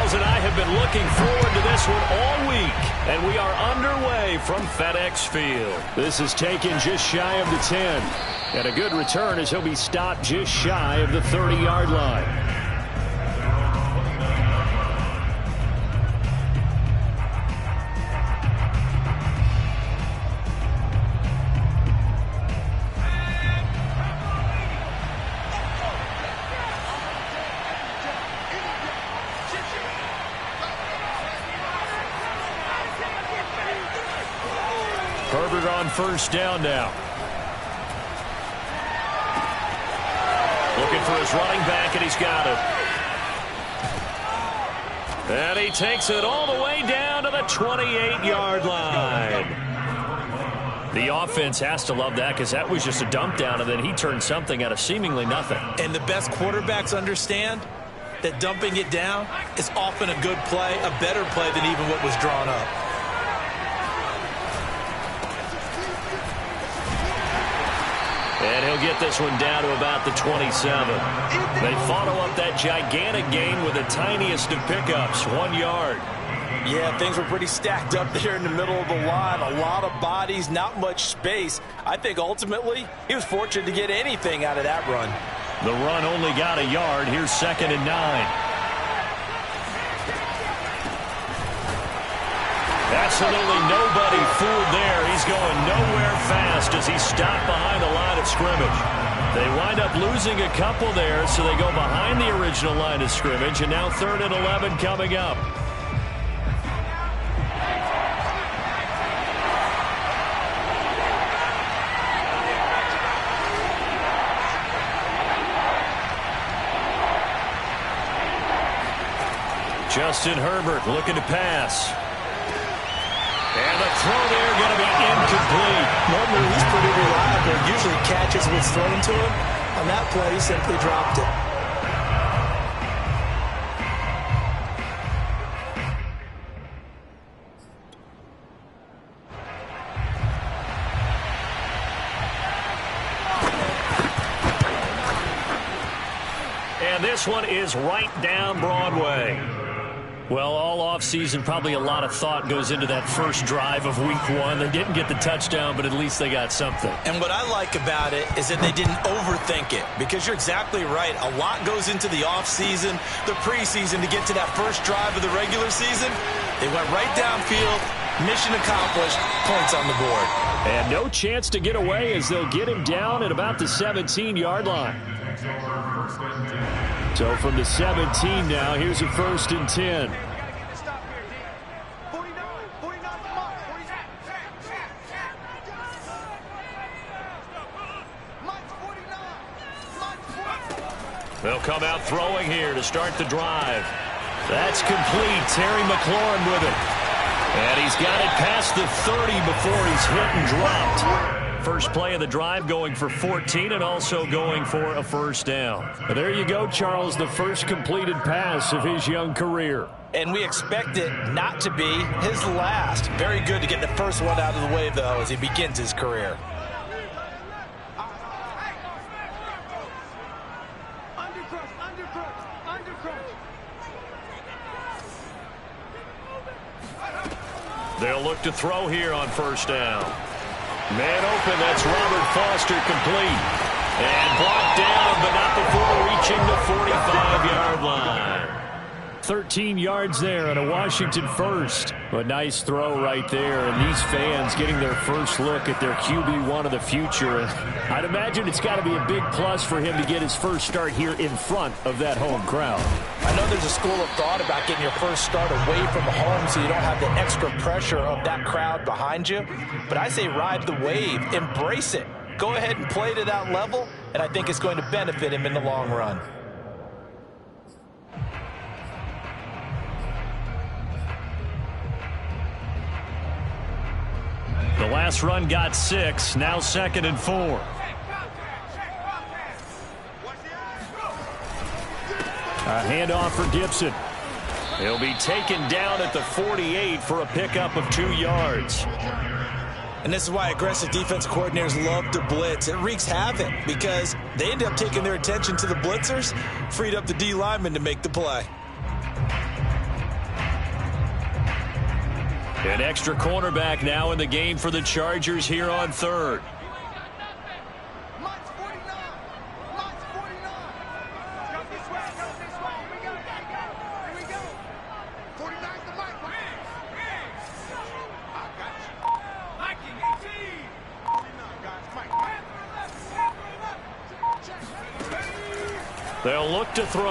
Charles and I have been looking forward to this one all week, and we are underway from FedEx Field. This is taken just shy of the 10, and a good return as he'll be stopped just shy of the 30-yard line. Herbert on first down now. Looking for his running back, and he's got it. And he takes it all the way down to the 28-yard line. The offense has to love that because that was just a dump down, and then he turned something out of seemingly nothing. And the best quarterbacks understand that dumping it down is often a good play, a better play than even what was drawn up. And he'll get this one down to about the 27. They follow up that gigantic gain with the tiniest of pickups, 1 yard. Yeah, things were pretty stacked up there in the middle of the line. A lot of bodies, not much space. I think ultimately he was fortunate to get anything out of that run. The run only got a yard. Here's 2nd and 9. Absolutely nobody fooled there. He's going nowhere fast as he's stopped behind the line of scrimmage. They wind up losing a couple there, so they go behind the original line of scrimmage, and now 3rd and 11 coming up. Justin Herbert looking to pass. And the throw there going to be incomplete. Normally he's pretty reliable. Usually catches what's thrown to him. On that play, he simply dropped it. And this one is right down Broadway. Well, all offseason, probably a lot of thought goes into that first drive of week 1. They didn't get the touchdown, but at least they got something. And what I like about it is that they didn't overthink it, because you're exactly right. A lot goes into the offseason, the preseason to get to that first drive of the regular season. They went right downfield, mission accomplished, points on the board. And no chance to get away as they'll get him down at about the 17-yard line. So from the 17 now, here's a 1st and 10. They'll come out throwing here to start the drive. That's complete. Terry McLaurin with it. And he's got it past the 30 before he's hit and dropped. First play of the drive going for 14 and also going for a first down. There you go, Charles, the first completed pass of his young career. And we expect it not to be his last. Very good to get the first one out of the way, though, as he begins his career. They'll look to throw here on first down. Man open, that's Robert Foster, complete. And brought down, but not before reaching the 45-yard line. 13 yards there and a Washington first. A nice throw right there, and these fans getting their first look at their QB1 of the future. I'd imagine it's got to be a big plus for him to get his first start here in front of that home crowd. I know there's a school of thought about getting your first start away from home so you don't have the extra pressure of that crowd behind you. But I say ride the wave, embrace it. Go ahead and play to that level, and I think it's going to benefit him in the long run. The last run got 6, now 2nd and 4. A handoff for Gibson. He'll be taken down at the 48 for a pickup of 2 yards. And this is why aggressive defensive coordinators love to blitz. It wreaks havoc because they end up taking their attention to the blitzers, freed up the D lineman to make the play. An extra cornerback now in the game for the Chargers here on third. They'll look to throw.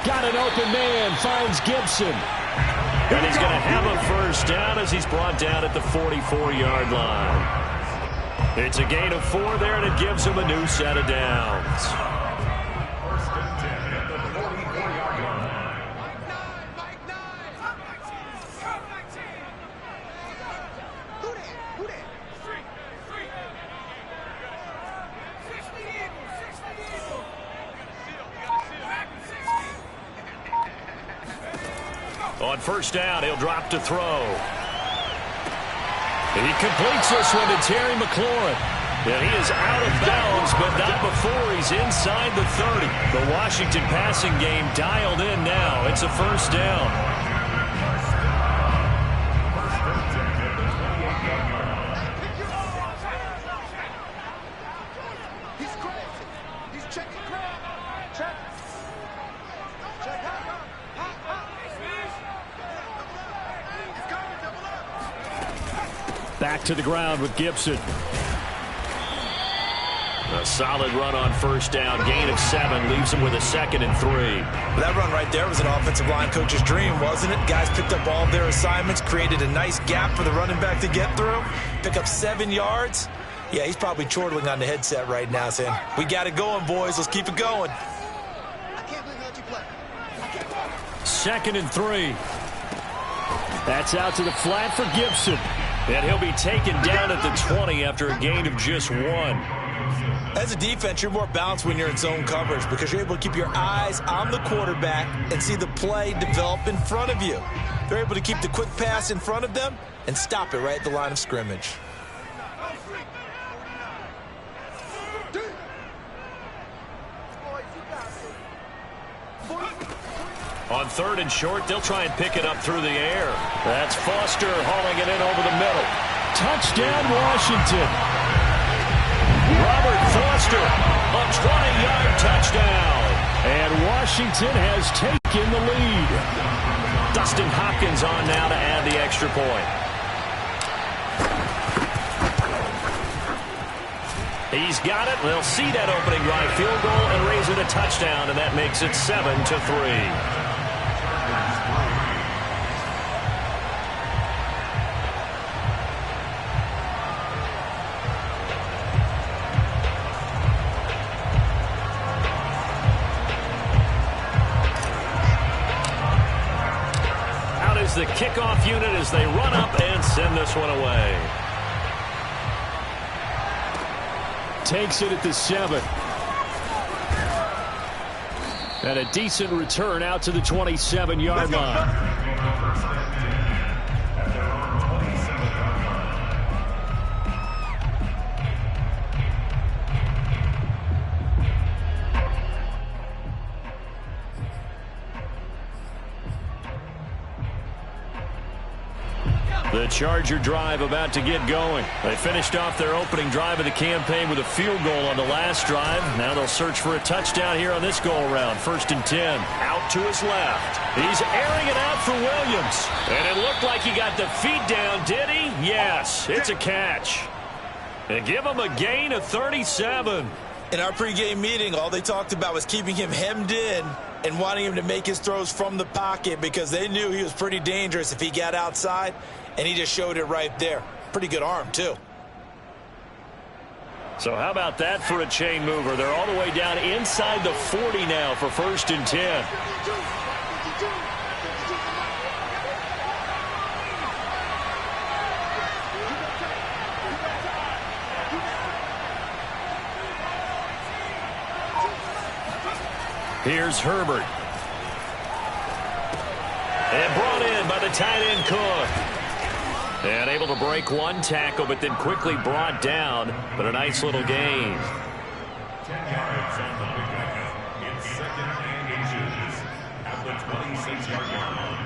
Got an open man, finds Gibson. And he's going to have a first down as he's brought down at the 44-yard line. It's a gain of 4 there, and it gives him a new set of downs. On first down, he'll drop to throw. He completes this one to Terry McLaurin. And he is out of bounds, but not before he's inside the 30. The Washington passing game dialed in now. It's a first down. Back to the ground with Gibson. A solid run on first down. Gain of 7 leaves him with a 2nd and 3. That run right there was an offensive line coach's dream, wasn't it? Guys picked up all of their assignments, created a nice gap for the running back to get through, pick up 7 yards. Yeah, he's probably chortling on the headset right now saying, we got it going, boys. Let's keep it going. I can't believe I let you play. 2nd and 3. That's out to the flat for Gibson. And he'll be taken down at the 20 after a gain of just 1. As a defense, you're more balanced when you're in zone coverage because you're able to keep your eyes on the quarterback and see the play develop in front of you. They're able to keep the quick pass in front of them and stop it right at the line of scrimmage. On 3rd and short, they'll try and pick it up through the air. That's Foster hauling it in over the middle. Touchdown, Washington. Robert Foster, a 20-yard touchdown. And Washington has taken the lead. Dustin Hopkins on now to add the extra point. He's got it. They'll see that opening drive field goal and raise it a touchdown, and that makes it 7-3. The kickoff unit as they run up and send this one away. Takes it at the 7. And a decent return out to the 27-yard line. The Charger drive about to get going. They finished off their opening drive of the campaign with a field goal on the last drive. Now they'll search for a touchdown here on this go-around. 1st and 10. Out to his left. He's airing it out for Williams. And it looked like he got the feet down, did he? Yes, it's a catch. And give him a gain of 37. In our pregame meeting, all they talked about was keeping him hemmed in and wanting him to make his throws from the pocket because they knew he was pretty dangerous if he got outside. And he just showed it right there. Pretty good arm, too. So how about that for a chain mover? They're all the way down inside the 40 now for 1st and 10. Here's Herbert. And brought in by the tight end Cook. And able to break one tackle, but then quickly brought down. But a nice little gain. 10 yards on the pickup. It's 2nd and inches at the 26-yard line.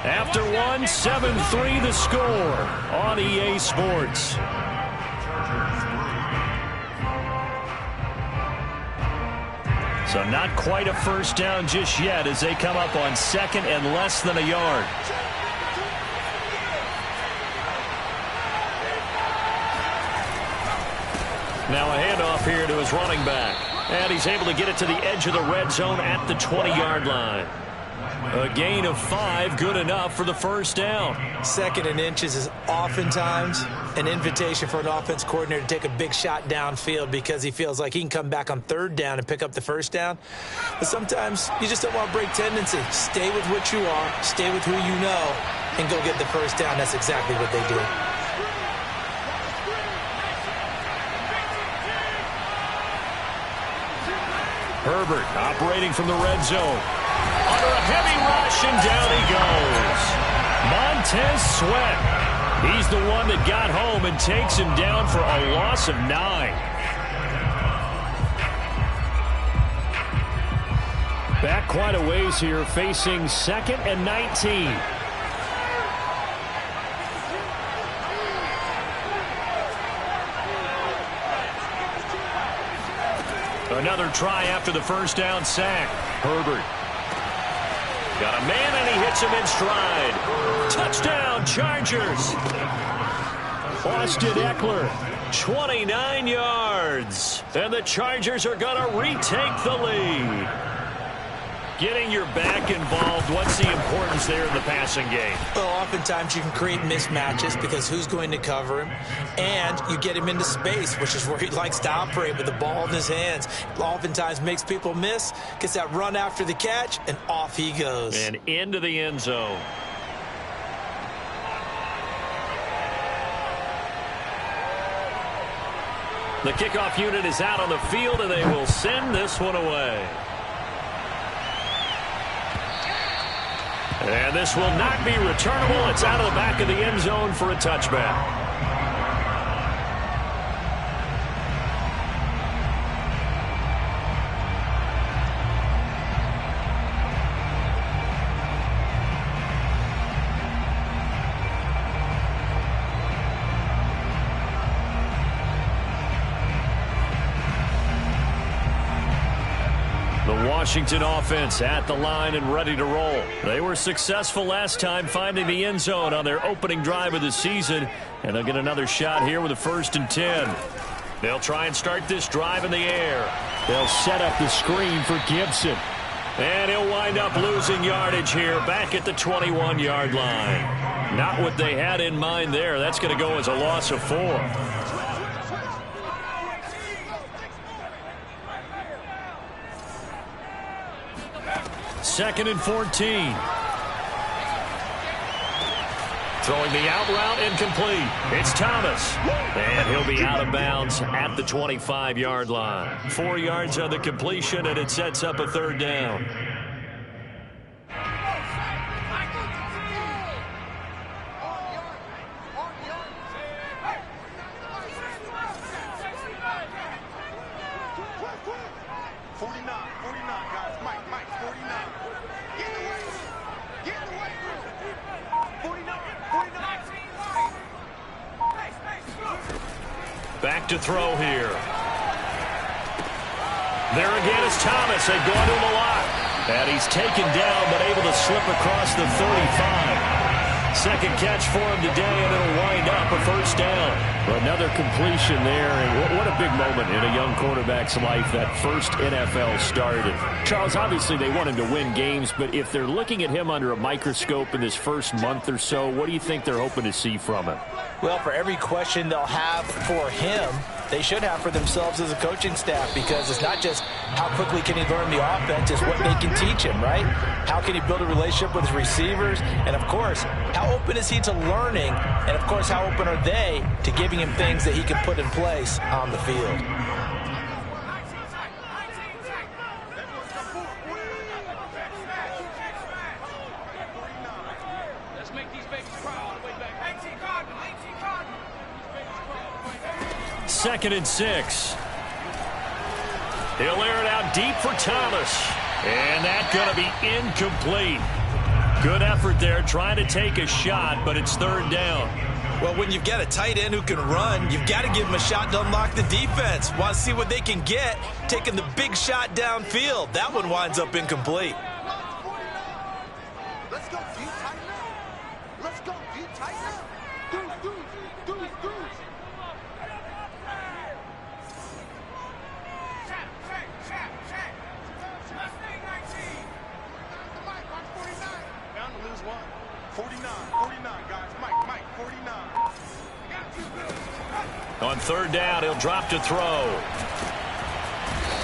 After one, 7-3 the score on EA Sports. So not quite a first down just yet as they come up on second and less than a yard. Now a handoff here to his running back. And he's able to get it to the edge of the red zone at the 20-yard line. A gain of 5, good enough for the first down. Second and inches is oftentimes an invitation for an offense coordinator to take a big shot downfield because he feels like he can come back on third down and pick up the first down. But sometimes you just don't want to break tendency. Stay with what you are, stay with who you know, and go get the first down. That's exactly what they did. Herbert operating from the red zone. Under a heavy rush, and down he goes. Montez Sweat. He's the one that got home and takes him down for a loss of 9. Back quite a ways here, facing 2nd and 19. Another try after the first down sack. Herbert. Got a man, and he hits him in stride. Touchdown, Chargers. Austin Eckler, 29 yards. And the Chargers are going to retake the lead. Getting your back involved, what's the importance there in the passing game? Well, oftentimes you can create mismatches because who's going to cover him, and you get him into space, which is where he likes to operate with the ball in his hands. Oftentimes makes people miss, gets that run after the catch, and off he goes. And into the end zone. The kickoff unit is out on the field, and they will send this one away. And this will not be returnable. It's out of the back of the end zone for a touchback. Washington offense at the line and ready to roll. They were successful last time finding the end zone on their opening drive of the season, and they'll get another shot here with a 1st and 10. They'll try and start this drive in the air. They'll set up the screen for Gibson. And he'll wind up losing yardage here back at the 21-yard line. Not what they had in mind there. That's going to go as a loss of 4. 2nd and 14. Throwing the out route, incomplete. It's Thomas. And he'll be out of bounds at the 25-yard line. 4 yards on the completion, and it sets up a 3rd down. Back to throw here. There again is Thomas. They've gone to him a lot. And he's taken down, but able to slip across the 35. Second catch for him today, and it'll wind up a 1st down. Another completion there, and what a big moment in a young quarterback's life, that first NFL start. And Charles, obviously they want him to win games, but if they're looking at him under a microscope in this first month or so, what do you think they're hoping to see from him? Well, for every question they'll have for him, they should have for themselves as a coaching staff, because it's not just how quickly can he learn the offense, it's what they can teach him, right? How can he build a relationship with his receivers? And, of course, how open is he to learning? And, of course, how open are they to giving him things that he can put in place on the field? Second and 6. He'll air it out deep for Thomas. And that's going to be incomplete. Good effort there, trying to take a shot, but it's third down. Well, when you've got a tight end who can run, you've got to give him a shot to unlock the defense. Want to see what they can get, taking the big shot downfield. That one winds up incomplete. Let's go, deep, tighten up. Let's go, deep, tighten up. Deuce. Bound to lose one. 49, guys. Mike, 49. On third down, he'll drop to throw.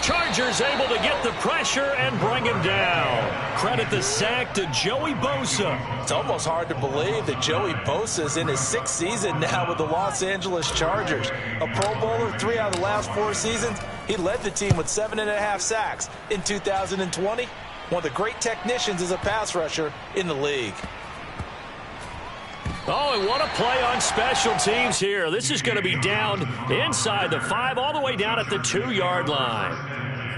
Chargers able to get the pressure and bring him down. Credit the sack to Joey Bosa. It's almost hard to believe that Joey Bosa is in his 6th season now with the Los Angeles Chargers. A Pro Bowler 3 out of the last 4 seasons. He led the team with 7.5 sacks in 2020. One of the great technicians as a pass rusher in the league. Oh, and what a play on special teams here. This is going to be down inside the 5, all the way down at the 2-yard line.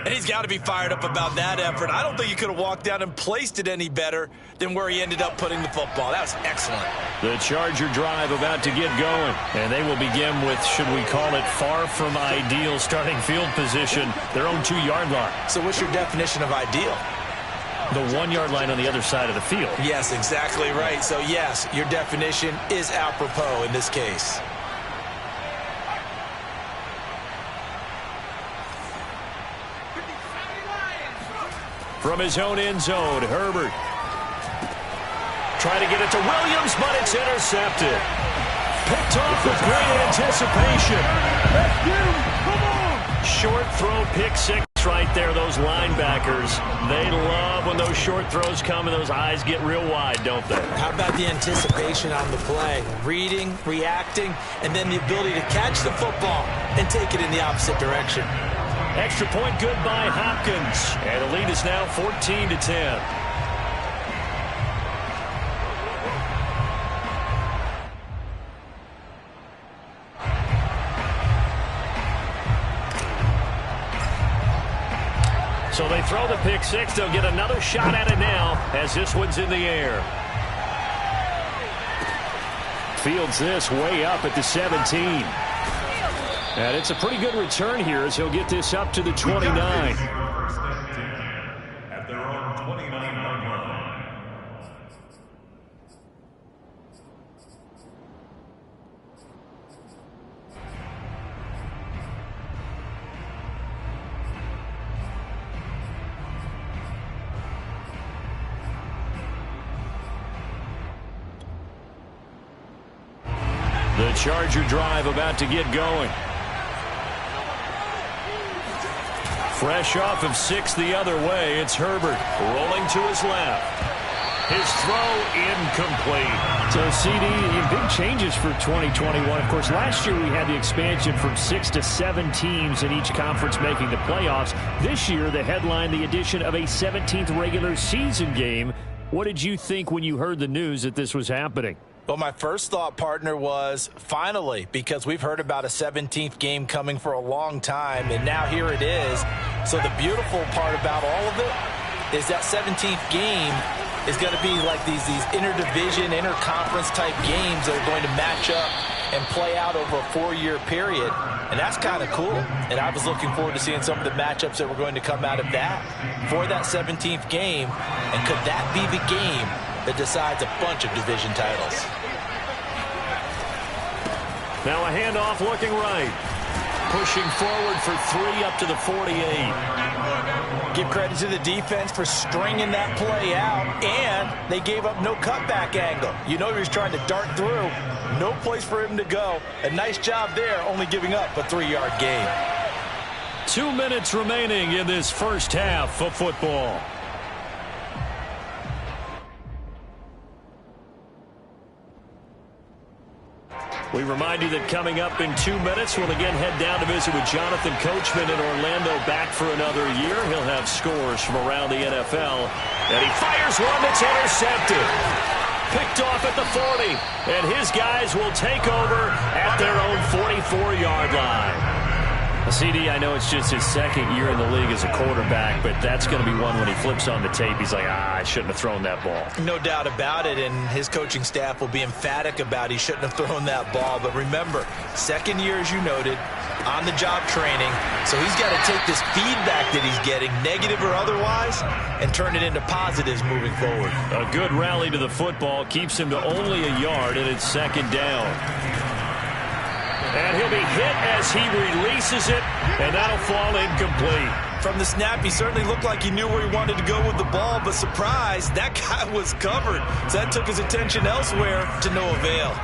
And he's got to be fired up about that effort. I don't think he could have walked down and placed it any better than where he ended up putting the football. That was excellent. The Charger drive about to get going. And they will begin with, should we call it, far from ideal starting field position, their own 2-yard line. So what's your definition of ideal? The 1-yard line on the other side of the field. Yes, exactly right. So, yes, your definition is apropos in this case. From his own end zone, Herbert. Trying to get it to Williams, but it's intercepted. Picked off with great anticipation. Short throw, pick six right there. Those linebackers, they love when those short throws come and those eyes get real wide, don't they? How about the anticipation on the play? Reading, reacting, and then the ability to catch the football and take it in the opposite direction. Extra point good by Hopkins. And the lead is now 14-10. So they throw the pick six. They'll get another shot at it now as this one's in the air. Fields this way up at the 17. And it's a pretty good return here as he'll get this up to the 29. At their own 29-yard line. The Charger drive about to get going. Fresh off of 6 the other way, it's Herbert rolling to his left. His throw incomplete. So, CD, big changes for 2021. Of course, last year we had the expansion from 6 to 7 teams in each conference making the playoffs. This year, the headline, the addition of a 17th regular season game. What did you think when you heard the news that this was happening? Well, my first thought, partner, was finally, because we've heard about a 17th game coming for a long time, and now here it is. So the beautiful part about all of it is that 17th game is going to be like these interdivision, interconference type games that are going to match up and play out over a 4-year period. And that's kind of cool. And I was looking forward to seeing some of the matchups that were going to come out of that for that 17th game. And could that be the game that decides a bunch of division titles? Now a handoff looking right. Pushing forward for 3 up to the 48. Give credit to the defense for stringing that play out, and they gave up no cutback angle. You know he was trying to dart through. No place for him to go. A nice job there, only giving up a 3-yard gain. 2 minutes remaining in this first half of football. We remind you that coming up in 2 minutes, we'll again head down to visit with Jonathan Coachman in Orlando, back for another year. He'll have scores from around the NFL. And he fires one that's intercepted. Picked off at the 40. And his guys will take over at their own 44-yard line. CD, I know it's just his second year in the league as a quarterback, but that's going to be one when he flips on the tape. He's like, I shouldn't have thrown that ball. No doubt about it, and his coaching staff will be emphatic about he shouldn't have thrown that ball. But remember, second year, as you noted, on-the-job training, so he's got to take this feedback that he's getting, negative or otherwise, and turn it into positives moving forward. A good rally to the football keeps him to only a yard, and it's second down. And he'll be hit as he releases it, and that'll fall incomplete. From the snap, he certainly looked like he knew where he wanted to go with the ball, but surprise, that guy was covered. So that took his attention elsewhere to no avail.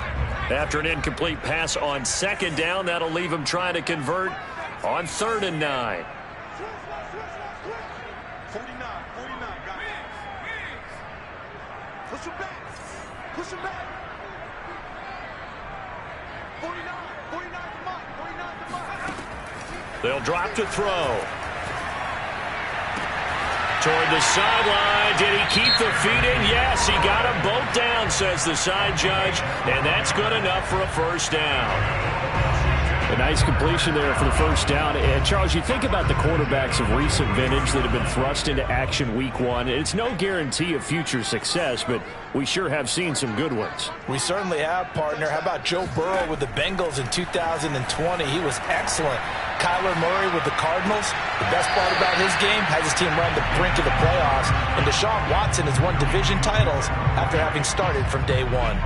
After an incomplete pass on second down, that'll leave him trying to convert on 3rd and 9. 49, guys. Push him back. Push him back. 49, the mark. They'll drop to throw. Toward the sideline. Did he keep the feet in? Yes, he got them both down, says the side judge. And that's good enough for a first down. A nice completion there for the first down. And Charles, you think about the quarterbacks of recent vintage that have been thrust into action week one. It's no guarantee of future success, but we sure have seen some good ones. We certainly have, partner. How about Joe Burrow with the Bengals in 2020? He was excellent. Kyler Murray with the Cardinals. The best part about his game has his team run the brink of the playoffs. And Deshaun Watson has won division titles after having started from day one.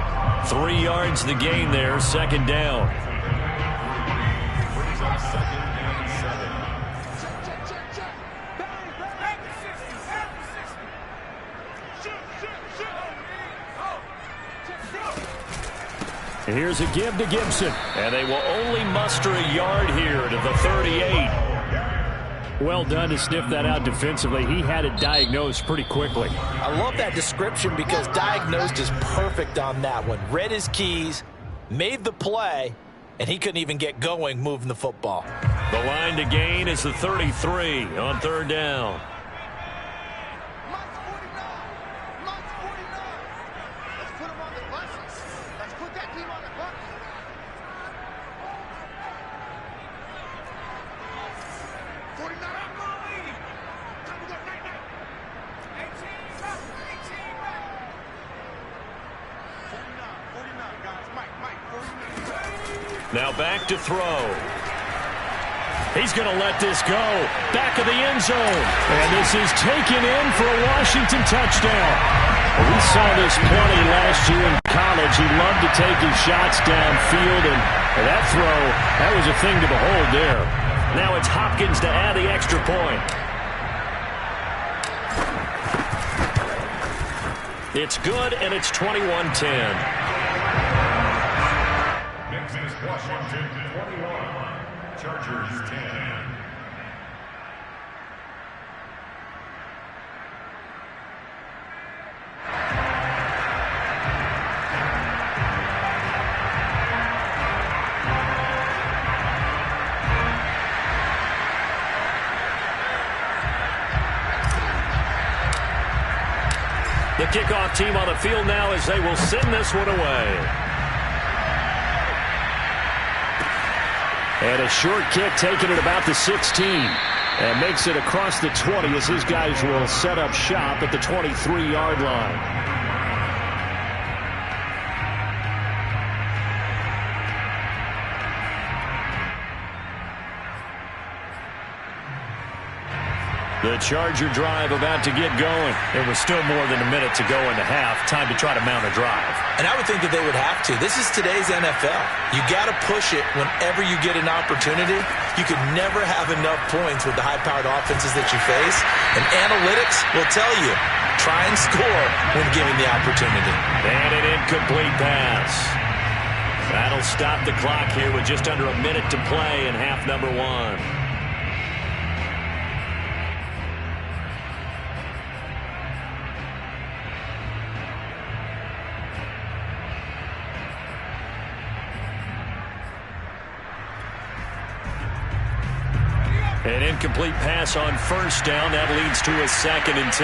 3 yards the gain there, second down. And here's a give to Gibson. And they will only muster a yard here to the 38. Well done to sniff that out defensively. He had it diagnosed pretty quickly. I love that description because diagnosed is perfect on that one. Read his keys, made the play, and he couldn't even get going moving the football. The line to gain is the 33 on 3rd down. Now back to throw. He's going to let this go. Back of the end zone. And this is taken in for a Washington touchdown. We saw this plenty last year in college. He loved to take his shots downfield, and that throw, that was a thing to behold there. Now it's Hopkins to add the extra point. It's good, and it's 21-10. Washington 21, Chargers 10. The kickoff team on the field now as they will send this one away. And a short kick taken at about the 16. And makes it across the 20 as his guys will set up shop at the 23-yard line. The Charger drive about to get going. There was still more than a minute to go in the half. Time to try to mount a drive. And I would think that they would have to. This is today's NFL. You got to push it whenever you get an opportunity. You could never have enough points with the high-powered offenses that you face. And analytics will tell you, try and score when given the opportunity. And an incomplete pass. That'll stop the clock here with just under a minute to play in half number 1. An incomplete pass on first down. That leads to a 2nd and 10.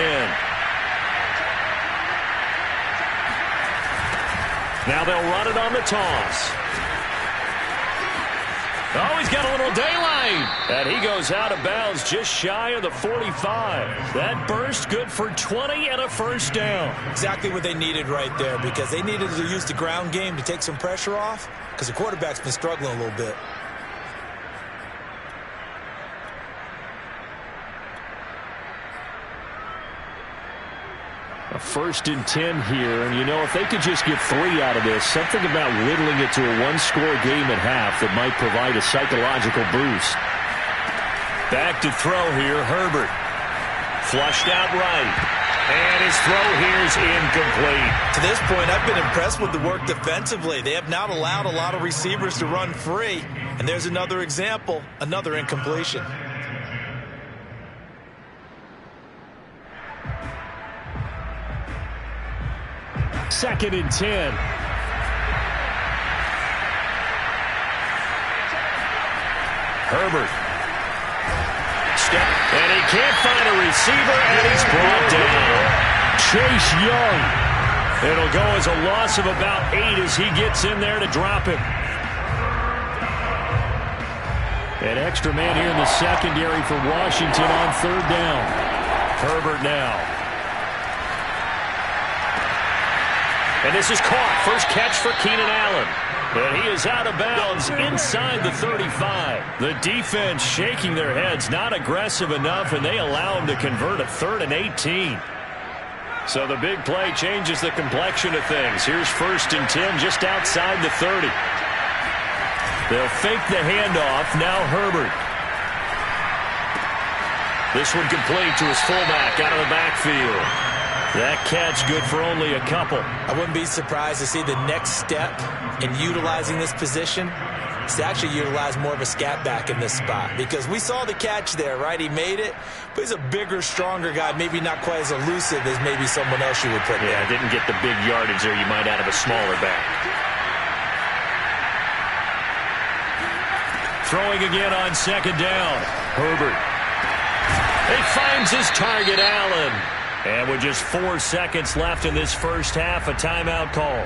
Now they'll run it on the toss. Oh, he's got a little daylight. And he goes out of bounds just shy of the 45. That burst good for 20 and a first down. Exactly what they needed right there, because they needed to use the ground game to take some pressure off, because the quarterback's been struggling a little bit. A 1st and 10 here, and you know, if they could just get 3 out of this, something about whittling it to a one-score game at half that might provide a psychological boost. Back to throw here, Herbert. Flushed out right. And his throw here is incomplete. To this point, I've been impressed with the work defensively. They have not allowed a lot of receivers to run free. And there's another example, another incompletion. 2nd and 10. Herbert. Step. And he can't find a receiver, and he's brought down. Chase Young. It'll go as a loss of about 8 as he gets in there to drop him. An extra man here in the secondary for Washington on 3rd down. Herbert now. And this is caught. First catch for Keenan Allen. And he is out of bounds inside the 35. The defense shaking their heads, not aggressive enough, and they allow him to convert a 3rd and 18. So the big play changes the complexion of things. Here's 1st and 10 just outside the 30. They'll fake the handoff. Now Herbert. This one complete to his fullback out of the backfield. That catch good for only a couple. I wouldn't be surprised to see the next step in utilizing this position is to actually utilize more of a scat back in this spot, because we saw the catch there, right? He made it, but he's a bigger, stronger guy, maybe not quite as elusive as maybe someone else you would put there. Yeah, didn't get the big yardage there you might out of a smaller back. Throwing again on 2nd down. Herbert. He finds his target, Allen. And with just 4 seconds left in this first half, a timeout call.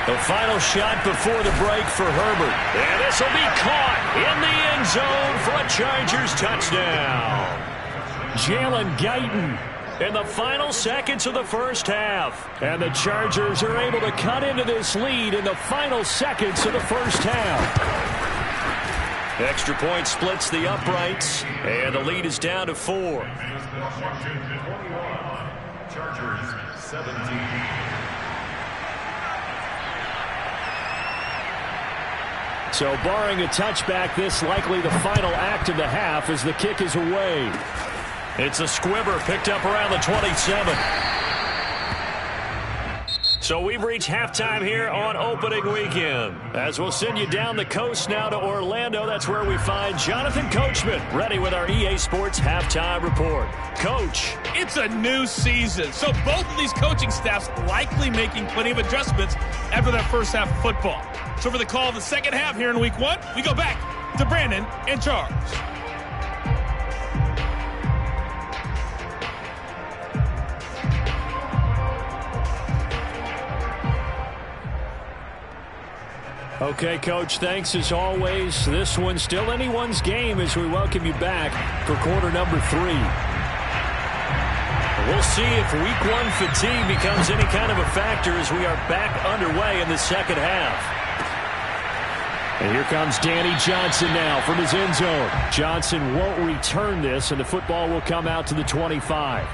The final shot before the break for Herbert. And this will be caught in the end zone for a Chargers touchdown. Jalen Guyton in the final seconds of the first half. And the Chargers are able to cut into this lead in the final seconds of the first half. Extra point splits the uprights, and the lead is down to 4. Washington 21, Chargers 17. So barring a touchback, this likely the final act of the half as the kick is away. It's a squibber picked up around the 27. So we've reached halftime here on opening weekend. As we'll send you down the coast now to Orlando, that's where we find Jonathan Coachman ready with our EA Sports halftime report. Coach. It's a new season, so both of these coaching staffs likely making plenty of adjustments after that first half of football. So for the call of the second half here in week 1, we go back to Brandon and Charles. Okay, Coach, thanks as always. This one's still anyone's game as we welcome you back for quarter number 3. We'll see if week 1 fatigue becomes any kind of a factor as we are back underway in the second half. And here comes Danny Johnson now from his end zone. Johnson won't return this, and the football will come out to the 25.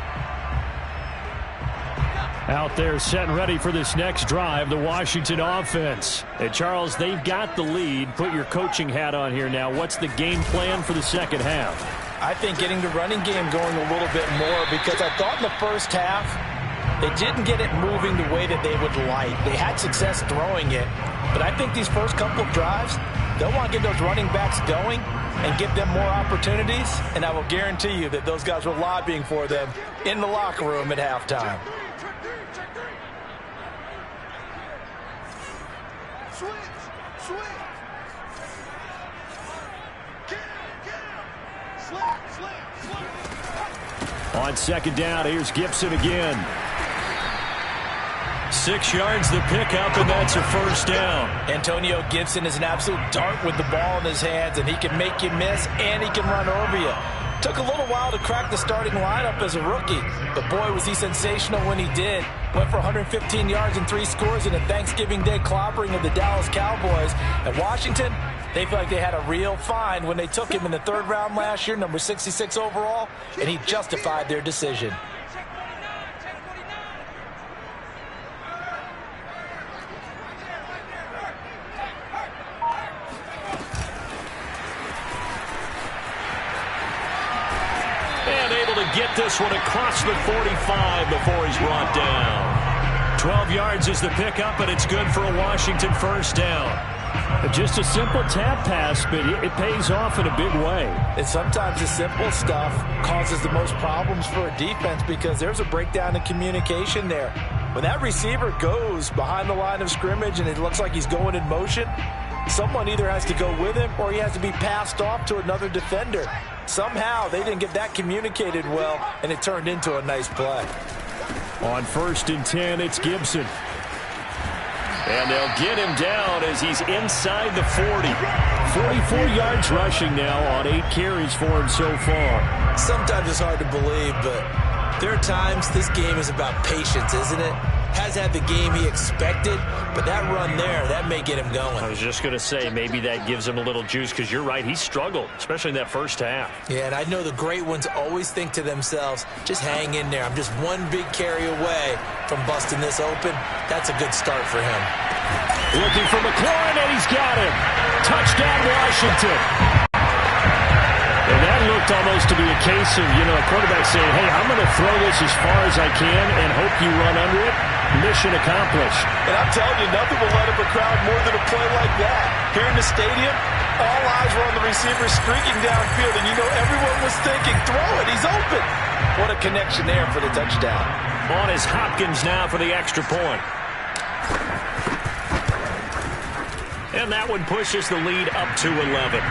Out there set and ready for this next drive, the Washington offense. And Charles, they've got the lead. Put your coaching hat on here now. What's the game plan for the second half? I think getting the running game going a little bit more, because I thought in the first half they didn't get it moving the way that they would like. They had success throwing it, but I think these first couple of drives, they'll want to get those running backs going and give them more opportunities, and I will guarantee you that those guys were lobbying for them in the locker room at halftime. On second down, here's Gibson again. 6 yards the pickup, and that's a first down. Antonio Gibson is an absolute dart with the ball in his hands, and he can make you miss, and he can run over you. Took a little while to crack the starting lineup as a rookie, but boy, was he sensational when he did. Went for 115 yards and 3 scores in a Thanksgiving Day clobbering of the Dallas Cowboys. And Washington, they feel like they had a real find when they took him in the 3rd round last year, number 66 overall, and he justified their decision. And able to get this one across the 45 before he's brought down. 12 yards is the pickup, and it's good for a Washington first down. Just a simple tap pass, but it pays off in a big way. And sometimes the simple stuff causes the most problems for a defense because there's a breakdown in communication there. When that receiver goes behind the line of scrimmage and it looks like he's going in motion, someone either has to go with him or he has to be passed off to another defender. Somehow they didn't get that communicated well, and it turned into a nice play. On 1st and 10, it's Gibson. And they'll get him down as he's inside the 40. 44 yards rushing now on 8 carries for him so far. Sometimes it's hard to believe, but there are times this game is about patience, isn't it? Has had the game he expected, but that run there, that may get him going. I was just going to say, maybe that gives him a little juice, because you're right, he struggled, especially in that first half. Yeah, and I know the great ones always think to themselves, just hang in there. I'm just one big carry away from busting this open. That's a good start for him. Looking for McLaurin, and he's got him. Touchdown, Washington. And that looked almost to be a case of, a quarterback saying, hey, I'm going to throw this as far as I can and hope you run under it. Mission accomplished. And I'm telling you, nothing will light up a crowd more than a play like that. Here in the stadium, all eyes were on the receiver streaking downfield, and everyone was thinking, throw it, he's open. What a connection there for the touchdown. On is Hopkins now for the extra point. And that one pushes the lead up to 11.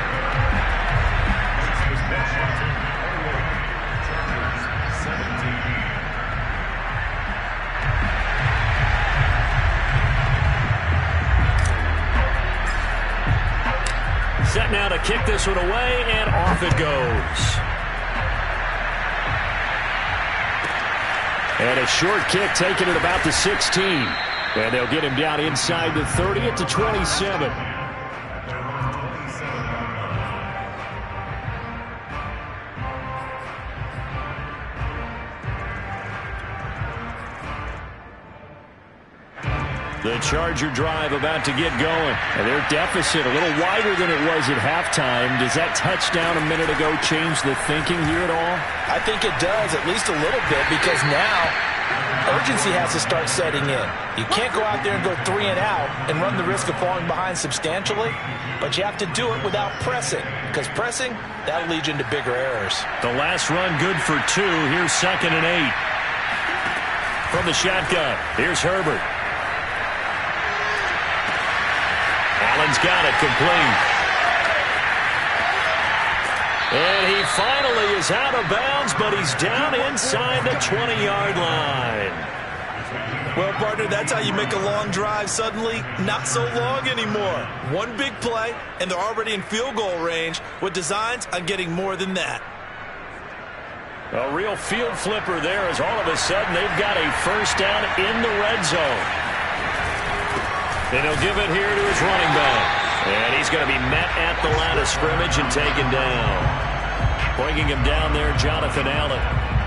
Set now to kick this one away, and off it goes. And a short kick taken at about the 16. And they'll get him down inside the 30 at the 27. The Charger drive about to get going. And their deficit a little wider than it was at halftime. Does that touchdown a minute ago change the thinking here at all? I think it does, at least a little bit, because now urgency has to start setting in. You can't go out there and go 3 and out and run the risk of falling behind substantially, but you have to do it without pressing, because pressing, that'll lead you into bigger errors. The last run good for 2. Here's 2nd and 8. From the shotgun, here's Herbert. Allen's got it complete. And he finally is out of bounds, but he's down inside the 20-yard line. Well, partner, that's how you make a long drive suddenly not so long anymore. One big play, and they're already in field goal range with designs on getting more than that. A real field flipper there, as all of a sudden they've got a first down in the red zone. And he'll give it here to his running back. And he's going to be met at the line of scrimmage and taken down. Bringing him down there, Jonathan Allen.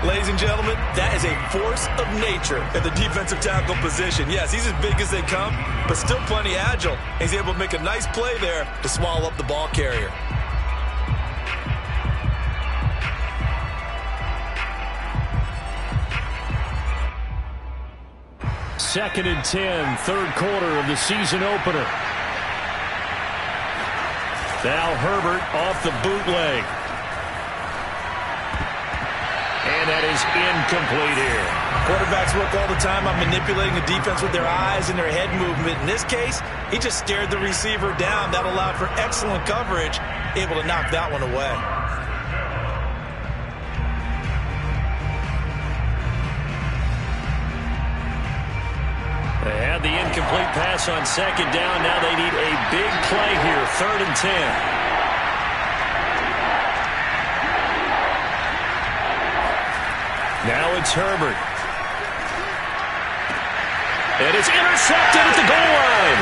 Ladies and gentlemen, that is a force of nature at the defensive tackle position. Yes, he's as big as they come, but still plenty agile. He's able to make a nice play there to swallow up the ball carrier. Second and 10, third quarter of the season opener. Now Herbert off the bootleg. And that is incomplete here. Quarterbacks work all the time on manipulating the defense with their eyes and their head movement. In this case, he just stared the receiver down. That allowed for excellent coverage, able to knock that one away. pass on second down. Now they need a big play here, 3rd and 10. Now it's Herbert. And it's intercepted at the goal line.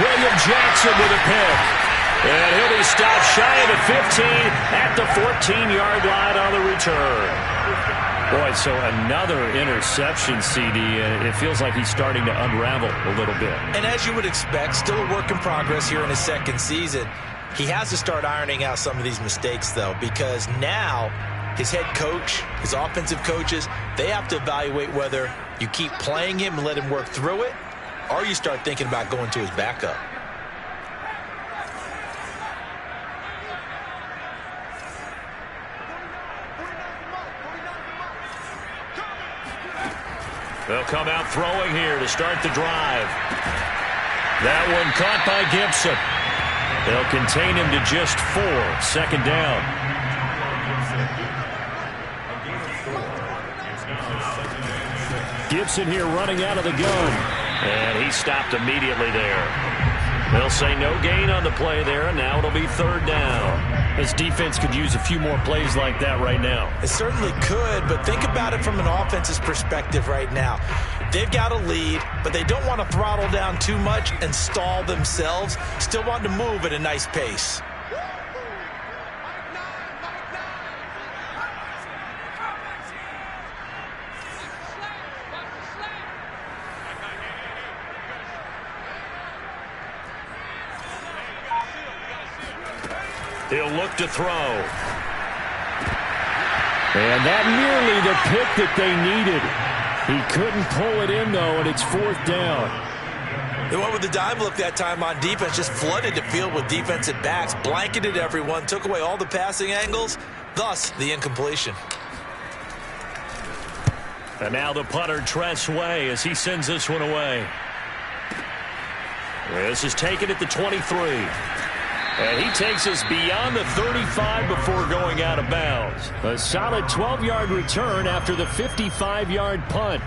William Jackson with a pick. And he'll be stopped shy of the 15 at the 14-yard line on the return. Boy, so another interception, CD, and it feels like he's starting to unravel a little bit. And as you would expect, still a work in progress here in his second season. He has to start ironing out some of these mistakes, though, because now his head coach, his offensive coaches, they have to evaluate whether you keep playing him and let him work through it, or you start thinking about going to his backup. They'll come out throwing here to start the drive. That one caught by Gibson. They'll contain him to just 4. 2nd down. Gibson here running out of the gun. And he stopped immediately there. They'll say no gain on the play there, and now it'll be 3rd down. This defense could use a few more plays like that right now. It certainly could, but think about it from an offense's perspective right now. They've got a lead, but they don't want to throttle down too much and stall themselves. Still want to move at a nice pace. He'll look to throw. And that nearly the pick that they needed. He couldn't pull it in, though, and it's 4th down. They went with the dime look that time on defense, just flooded the field with defensive backs, blanketed everyone, took away all the passing angles, thus the incompletion. And now the punter, Tress Way, as he sends this one away. This is taken at the 23. And he takes us beyond the 35 before going out of bounds. A solid 12-yard return after the 55-yard punt.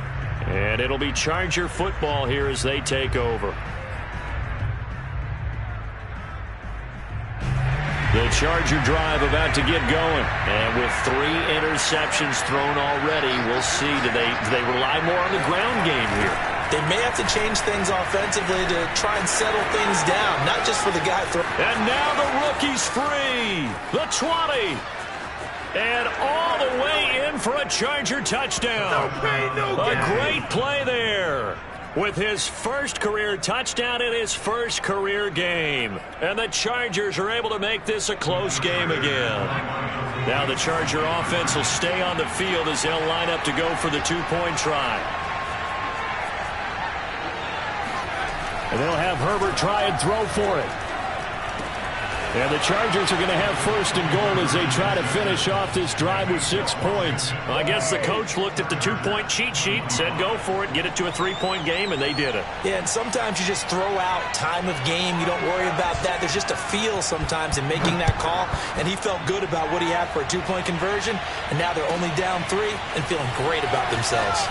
And it'll be Charger football here as they take over. The Charger drive about to get going. And with 3 interceptions thrown already, we'll see, do they rely more on the ground game here? They may have to change things offensively to try and settle things down, not just for the guy throwing. And now the rookie's free. The 20. And all the way in for a Charger touchdown. A great play there. With his first career touchdown in his first career game. And the Chargers are able to make this a close game again. Now the Charger offense will stay on the field as they'll line up to go for the 2-point try. And they'll have Herbert try and throw for it. And the Chargers are going to have 1st and goal as they try to finish off this drive with 6 points. I guess the coach looked at the 2-point cheat sheet, said go for it, get it to a 3-point game, and they did it. Yeah, and sometimes you just throw out time of game. You don't worry about that. There's just a feel sometimes in making that call, and he felt good about what he had for a 2-point conversion, and now they're only down 3 and feeling great about themselves.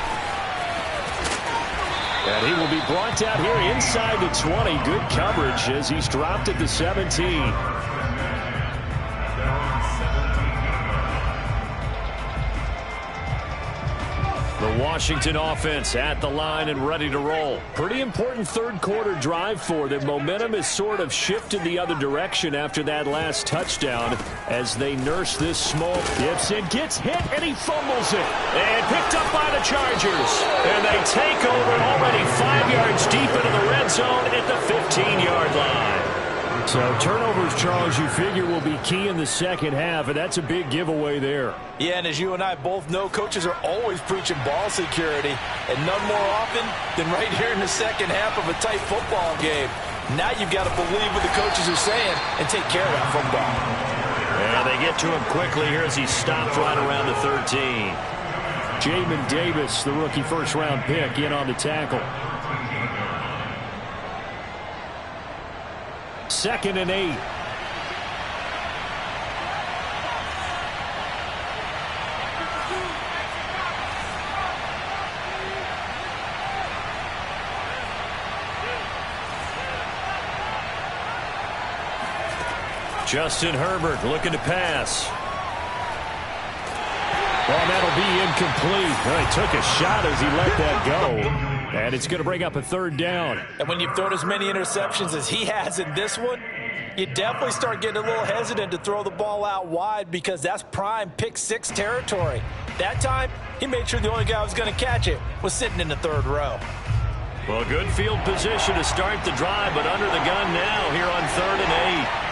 And he will be brought down here inside the 20. Good coverage as he's dropped at the 17. The Washington offense at the line and ready to roll. Pretty important 3rd quarter drive for them. Momentum has sort of shifted the other direction after that last touchdown as they nurse this small. Gibson gets hit and he fumbles it. And picked up by the Chargers. And they take over already 5 yards deep into the red zone at the 15-yard line. So turnovers, Charles, you figure will be key in the second half, and that's a big giveaway there. Yeah, and as you and I both know, coaches are always preaching ball security, and none more often than right here in the second half of a tight football game. Now you've got to believe what the coaches are saying and take care of that football. And they get to him quickly here as he stopped right around the 13. Jamin Davis, the rookie first-round pick, in on the tackle. 2nd and 8. Justin Herbert looking to pass. Well, that'll be incomplete. Well, he took a shot as he let that go. And it's going to bring up a third down. And when you've thrown as many interceptions as he has in this one, you definitely start getting a little hesitant to throw the ball out wide because that's prime pick six territory. That time, he made sure the only guy who was going to catch it was sitting in the third row. Well, good field position to start the drive, but under the gun now here on 3rd and 8.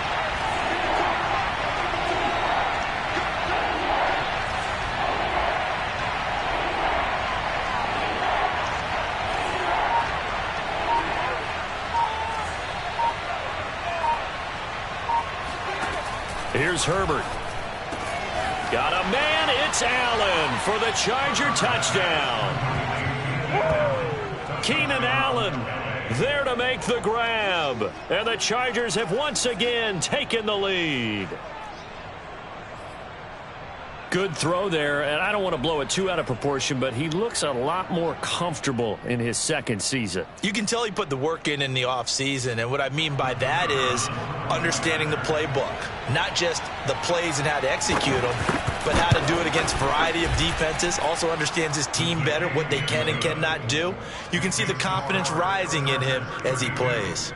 Here's Herbert. Got a man. It's Allen for the Charger touchdown. Keenan Allen there to make the grab. And the Chargers have once again taken the lead. Good throw there, and I don't want to blow it too out of proportion, but he looks a lot more comfortable in his second season. You can tell he put the work in the offseason, and what I mean by that is understanding the playbook. Not just the plays and how to execute them, but how to do it against a variety of defenses. Also understands his team better, what they can and cannot do. You can see the confidence rising in him as he plays.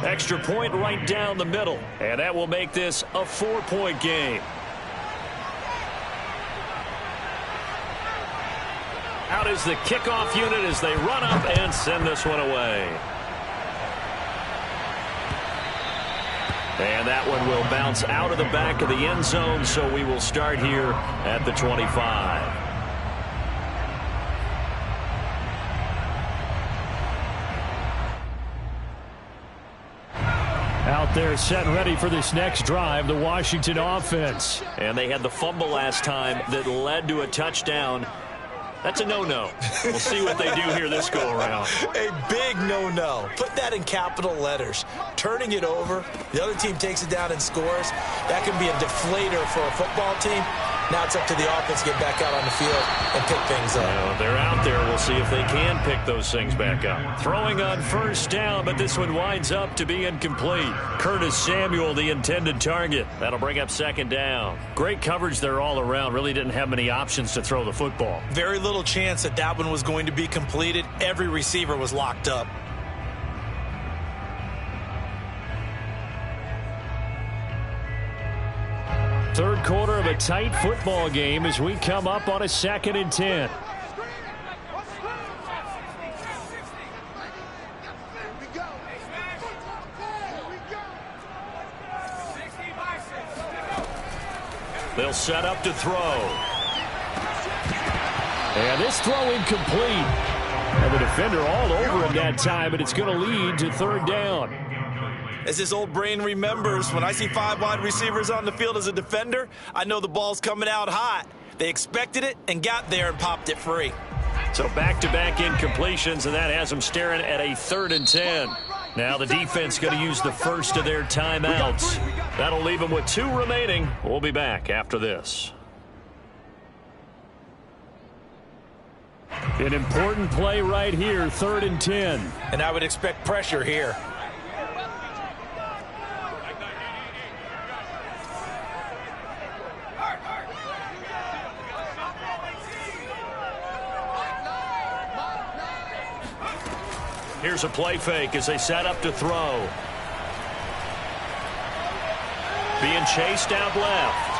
Extra point right down the middle, and that will make this a 4-point game. Out is the kickoff unit as they run up and send this one away. And that one will bounce out of the back of the end zone, so we will start here at the 25. Out there set and ready for this next drive, the Washington offense. And they had the fumble last time that led to a touchdown. That's a no-no. We'll see what they do here this go-around. A big no-no. Put that in capital letters. Turning it over, the other team takes it down and scores. That can be a deflator for a football team. Now it's up to the offense to get back out on the field and pick things up. Well, they're out there. We'll see if they can pick those things back up. Throwing on first down, but this one winds up to be incomplete. Curtis Samuel, the intended target. That'll bring up second down. Great coverage there all around. Really didn't have many options to throw the football. Very little chance that that one was going to be completed. Every receiver was locked up. Third quarter of a tight football game as we come up on a 2nd and 10. They'll set up to throw. And this throw incomplete. And the defender all over him that time, but it's going to lead to 3rd down. As his old brain remembers, when I see 5 wide receivers on the field as a defender, I know the ball's coming out hot. They expected it and got there and popped it free. So back-to-back incompletions, and that has them staring at a 3rd and 10. Now the defense going to use the first of their timeouts. That'll leave them with 2 remaining. We'll be back after this. An important play right here, 3rd and 10. And I would expect pressure here. Here's a play fake as they set up to throw. Being chased out left.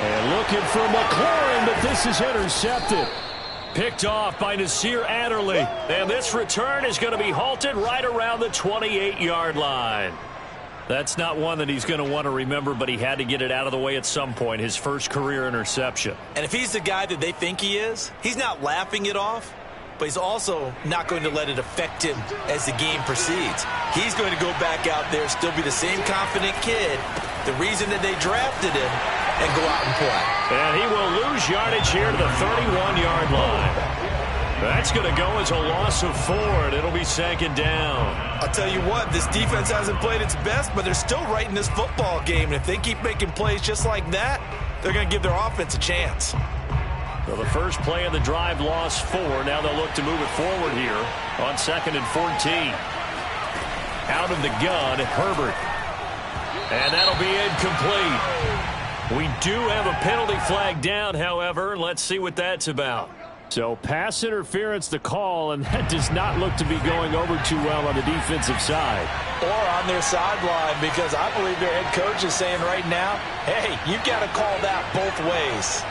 And looking for McLaurin, but this is intercepted. Picked off by Nasir Adderley. And this return is going to be halted right around the 28-yard line. That's not one that he's going to want to remember, but he had to get it out of the way at some point, his first career interception. And if he's the guy that they think he is, he's not laughing it off, but he's also not going to let it affect him as the game proceeds. He's going to go back out there, still be the same confident kid, the reason that they drafted him, and go out and play. And he will lose yardage here to the 31-yard line. That's going to go as a loss of 4, and it'll be 2nd down. I'll tell you what, this defense hasn't played its best, but they're still right in this football game. And if they keep making plays just like that, they're going to give their offense a chance. Well, the first play of the drive lost 4. Now they'll look to move it forward here on 2nd and 14. Out of the gun, Herbert. And that'll be incomplete. We do have a penalty flag down, however. Let's see what that's about. So pass interference the call, and that does not look to be going over too well on the defensive side. Or on their sideline, because I believe their head coach is saying right now, hey, you've got to call that both ways.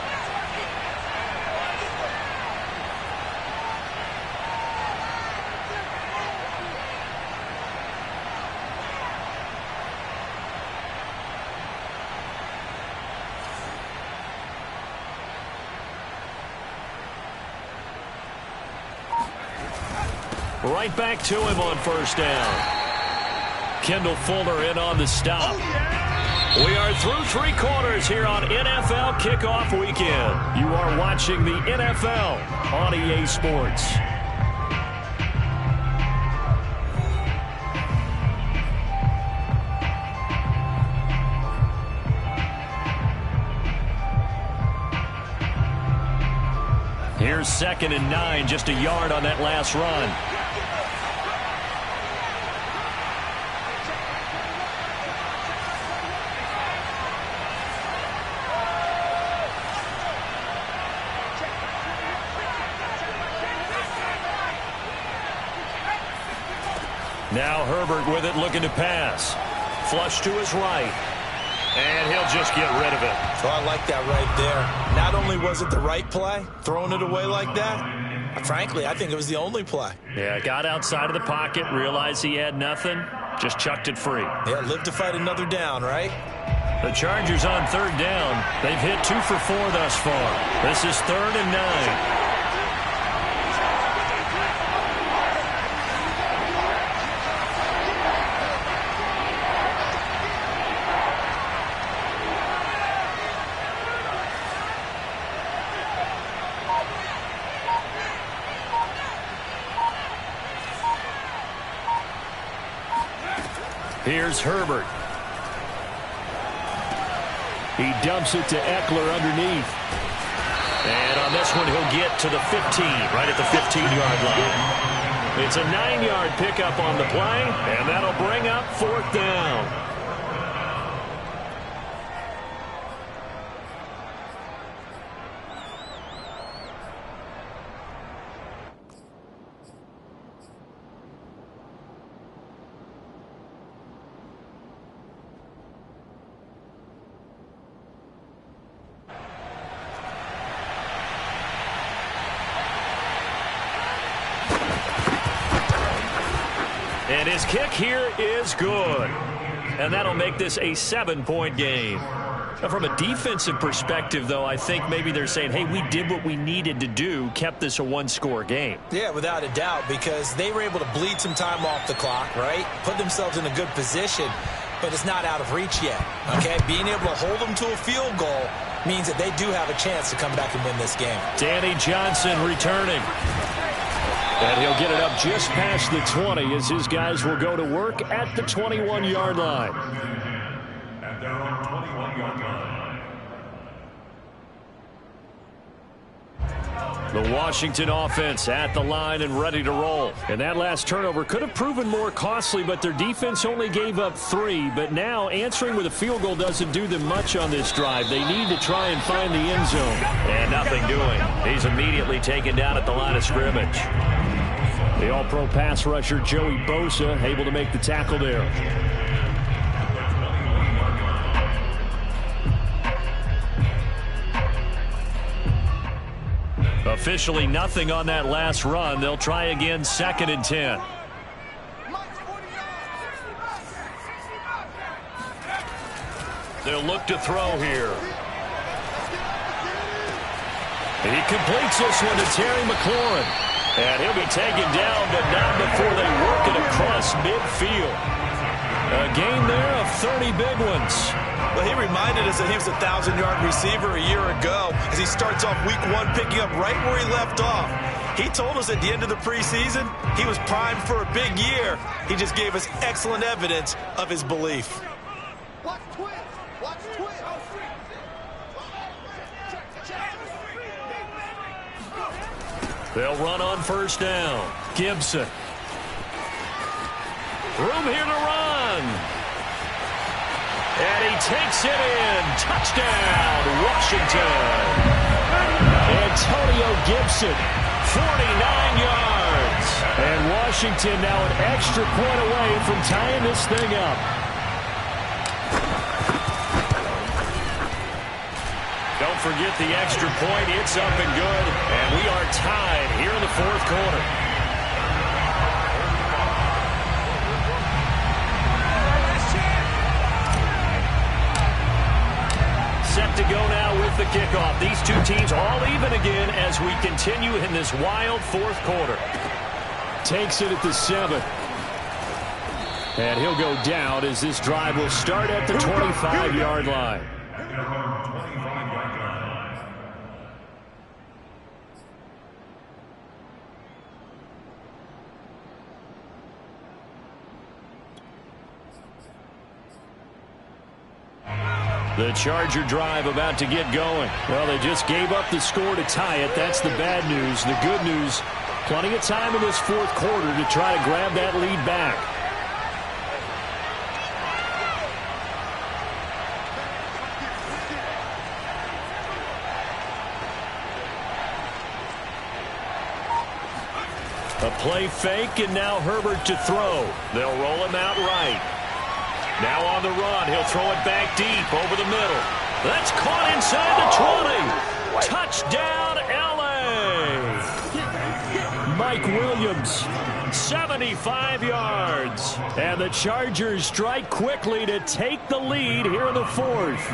Right back to him on first down. Kendall Fuller in on the stop. We are through 3 quarters here on NFL Kickoff Weekend. You are watching the NFL on EA Sports. Here's 2nd and 9, just a yard on that last run. Now Herbert with it, looking to pass. Flush to his right. And he'll just get rid of it. Oh, I like that right there. Not only was it the right play, throwing it away like that, frankly, I think it was the only play. Yeah, got outside of the pocket, realized he had nothing, just chucked it free. Yeah, live to fight another down, right? The Chargers on 3rd down. They've hit 2 for 4 thus far. This is 3rd and 9. Here's Herbert. He dumps it to Eckler underneath. And on this one, he'll get to the 15, right at the 15-yard line. It's a 9-yard pickup on the play, and that'll bring up 4th down. And his kick here is good. And that'll make this a 7-point game. Now, from a defensive perspective, though, I think maybe they're saying, hey, we did what we needed to do, kept this a 1-score game. Yeah, without a doubt, because they were able to bleed some time off the clock, right? Put themselves in a good position, but it's not out of reach yet, okay? Being able to hold them to a field goal means that they do have a chance to come back and win this game. Danny Johnson returning. And he'll get it up just past the 20 as his guys will go to work at the 21-yard line. At their own 21-yard line. The Washington offense at the line and ready to roll. And that last turnover could have proven more costly, but their defense only gave up 3. But now answering with a field goal doesn't do them much on this drive. They need to try and find the end zone. And nothing doing. He's immediately taken down at the line of scrimmage. The all-pro pass rusher Joey Bosa able to make the tackle there. Officially nothing on that last run. They'll try again 2nd and 10. They'll look to throw here. He completes this one to Terry McLaurin. And he'll be taken down, but not before they work it across midfield. A game there of 30 big ones. Well, he reminded us that he was a 1,000-yard receiver a year ago as he starts off week 1 picking up right where he left off. He told us at the end of the preseason he was primed for a big year. He just gave us excellent evidence of his belief. Watch twins. Watch twins. They'll run on first down. Gibson. Room here to run. And he takes it in. Touchdown, Washington. Antonio Gibson, 49 yards. And Washington now an extra point away from tying this thing up. Don't forget the extra point. It's up and good. And we are tied here in the fourth quarter. Set to go now with the kickoff. These two teams all even again as we continue in this wild fourth quarter. Takes it at the 7. And he'll go down as this drive will start at the 25-yard line. The Charger drive about to get going. Well, they just gave up the score to tie it. That's the bad news. The good news, plenty of time in this fourth quarter to try to grab that lead back. A play fake, and now Herbert to throw. They'll roll him out right. Now on the run, he'll throw it back deep over the middle. That's caught inside the 20. Touchdown, L.A. Mike Williams, 75 yards. And the Chargers strike quickly to take the lead here in the fourth.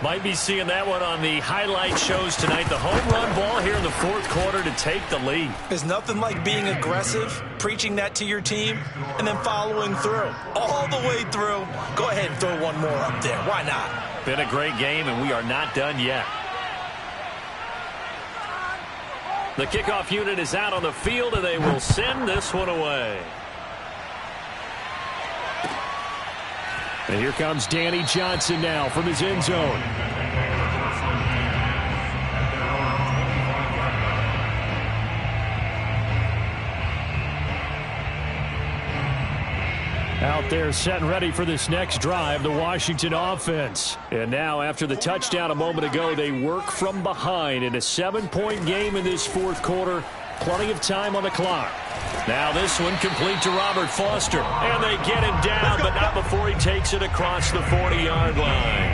Might be seeing that one on the highlight shows tonight. The home run ball here in the fourth quarter to take the lead. There's nothing like being aggressive, preaching that to your team, and then following through. All the way through. Go ahead and throw one more up there. Why not? Been a great game, and we are not done yet. The kickoff unit is out on the field, and they will send this one away. And here comes Danny Johnson now from his end zone. Out there set and ready for this next drive, the Washington offense. And now after the touchdown a moment ago, they work from behind in a 7-point game in this fourth quarter. Plenty of time on the clock. Now this one complete to Robert Foster. And they get him down, but not before he takes it across the 40-yard line.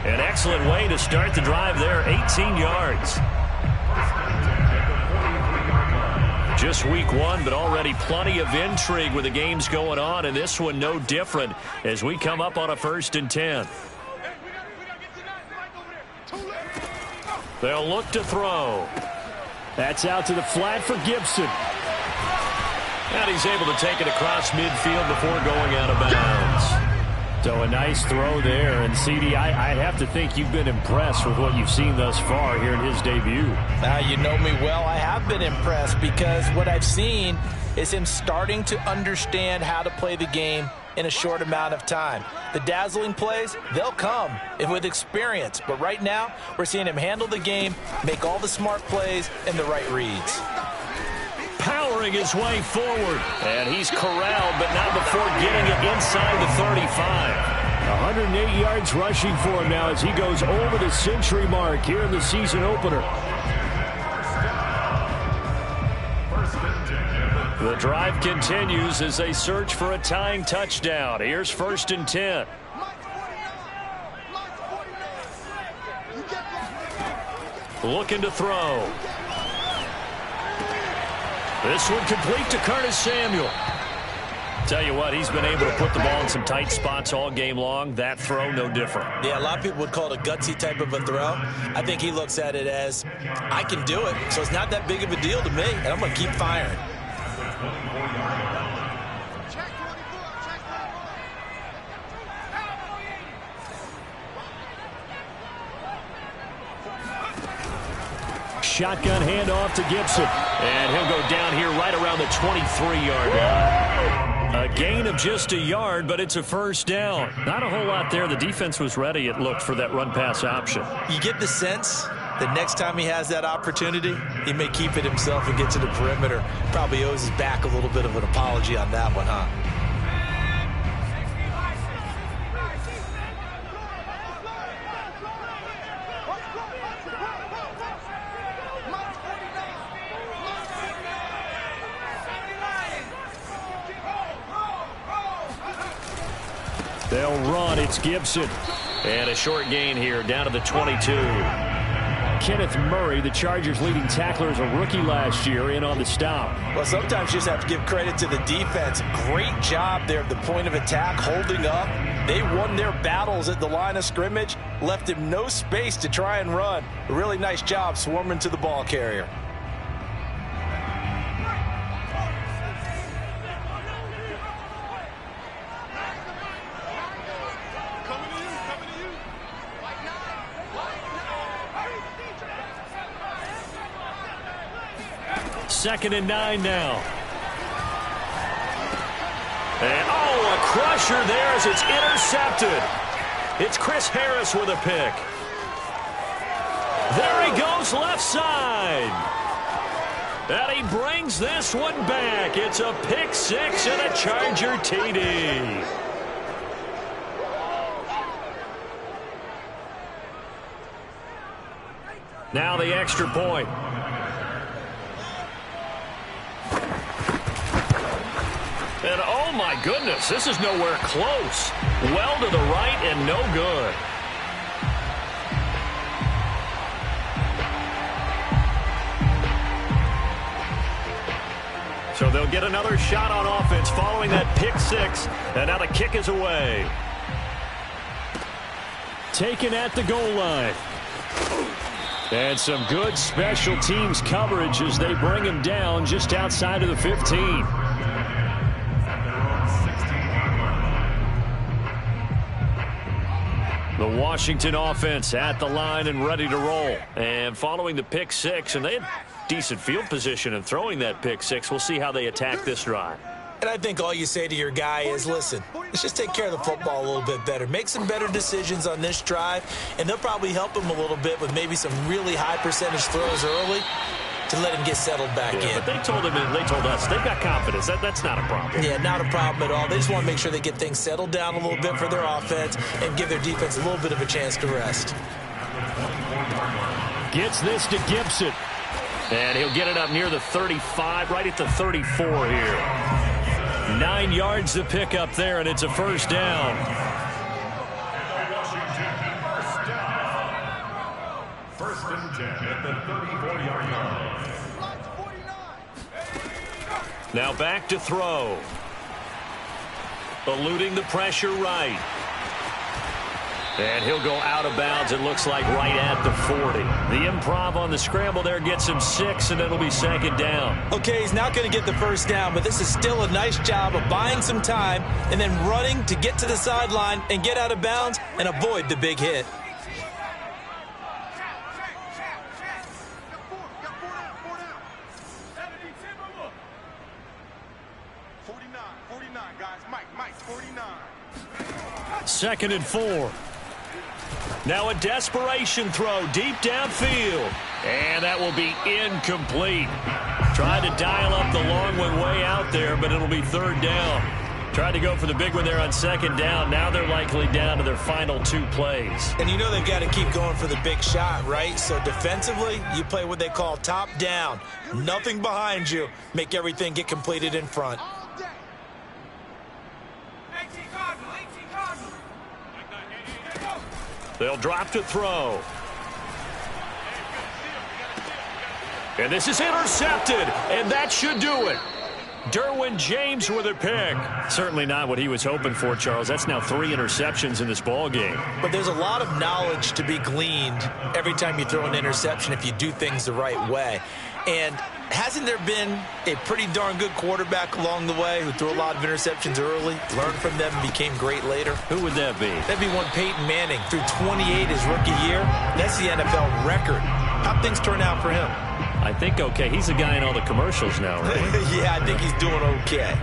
An excellent way to start the drive there, 18 yards. Just week one, but already plenty of intrigue with the games going on, and this one no different as we come up on a 1st and 10. They'll look to throw. That's out to the flat for Gibson. And he's able to take it across midfield before going out of bounds. So a nice throw there. And, CD, I have to think you've been impressed with what you've seen thus far here in his debut. Now, you know me well. I have been impressed because what I've seen is him starting to understand how to play the game in a short amount of time. The dazzling plays, they'll come with experience. But right now, we're seeing him handle the game, make all the smart plays, and the right reads. Powering his way forward. And he's corralled, but not before getting it inside the 35. 108 yards rushing for him now as he goes over the century mark here in the season opener. The drive continues as they search for a tying touchdown. Here's 1st and 10. Looking to throw. This one complete to Curtis Samuel. Tell you what, he's been able to put the ball in some tight spots all game long. That throw, no different. Yeah, a lot of people would call it a gutsy type of a throw. I think he looks at it as, I can do it, so it's not that big of a deal to me, and I'm going to keep firing. Shotgun handoff to Gibson. And he'll go down here right around the 23-yard line. A gain of just a yard, but it's a 1st down. Not a whole lot there. The defense was ready, it looked, for that run-pass option. You get the sense that next time he has that opportunity, he may keep it himself and get to the perimeter. Probably owes his back a little bit of an apology on that one, huh? they'll run. It's Gibson. And a short gain here, down to the 22. Kenneth Murray, the Chargers' leading tackler, as a rookie last year, in on the stop. Well, sometimes you just have to give credit to the defense. Great job there at the point of attack, holding up. They won their battles at the line of scrimmage, left him no space to try and run. A really nice job swarming to the ball carrier. Second and 9 now. And, a crusher there as it's intercepted. It's Chris Harris with a pick. There he goes left side. And he brings this one back. It's a pick six and a Charger TD. Now the extra point. And oh my goodness, this is nowhere close. Well to the right and no good. So they'll get another shot on offense following that pick six. And now the kick is away. Taken at the goal line. And some good special teams coverage as they bring him down just outside of the 15. The Washington offense at the line and ready to roll. And following the pick six, and they had decent field position in throwing that pick six. We'll see how they attack this drive. And I think all you say to your guy is, listen, let's just take care of the football a little bit better. Make some better decisions on this drive, and they'll probably help him a little bit with maybe some really high percentage throws early to let him get settled back in. But they told him, and they told us, they've got confidence. That's not a problem. Yeah, not a problem at all. They just want to make sure they get things settled down a little bit for their offense and give their defense a little bit of a chance to rest. Gets this to Gibson. And he'll get it up near the 35, right at the 34 here. 9 yards to pick up there, and it's a first down. First and 10 at the 34-yard line. Now back to throw. Eluding the pressure right. And he'll go out of bounds, it looks like, right at the 40. The improv on the scramble there gets him 6, and it'll be second down. Okay, he's not going to get the first down, but this is still a nice job of buying some time and then running to get to the sideline and get out of bounds and avoid the big hit. Second and 4. Now a desperation throw deep downfield. And that will be incomplete. Tried to dial up the long one way out there, but it'll be third down. Tried to go for the big one there on second down. Now they're likely down to their final 2 plays. And you know they've got to keep going for the big shot, right? So defensively, you play what they call top down. Nothing behind you. Make everything get completed in front. They'll drop to throw. And this is intercepted, and that should do it. Derwin James with a pick. Certainly not what he was hoping for, Charles. That's now 3 interceptions in this ball game. But there's a lot of knowledge to be gleaned every time you throw an interception if you do things the right way. And hasn't there been a pretty darn good quarterback along the way who threw a lot of interceptions early, learned from them, and became great later? Who would that be? That'd be one Peyton Manning. Threw 28 his rookie year. That's the NFL record. How'd things turn out for him? I think okay. He's the guy in all the commercials now, right? Yeah, I think he's doing okay.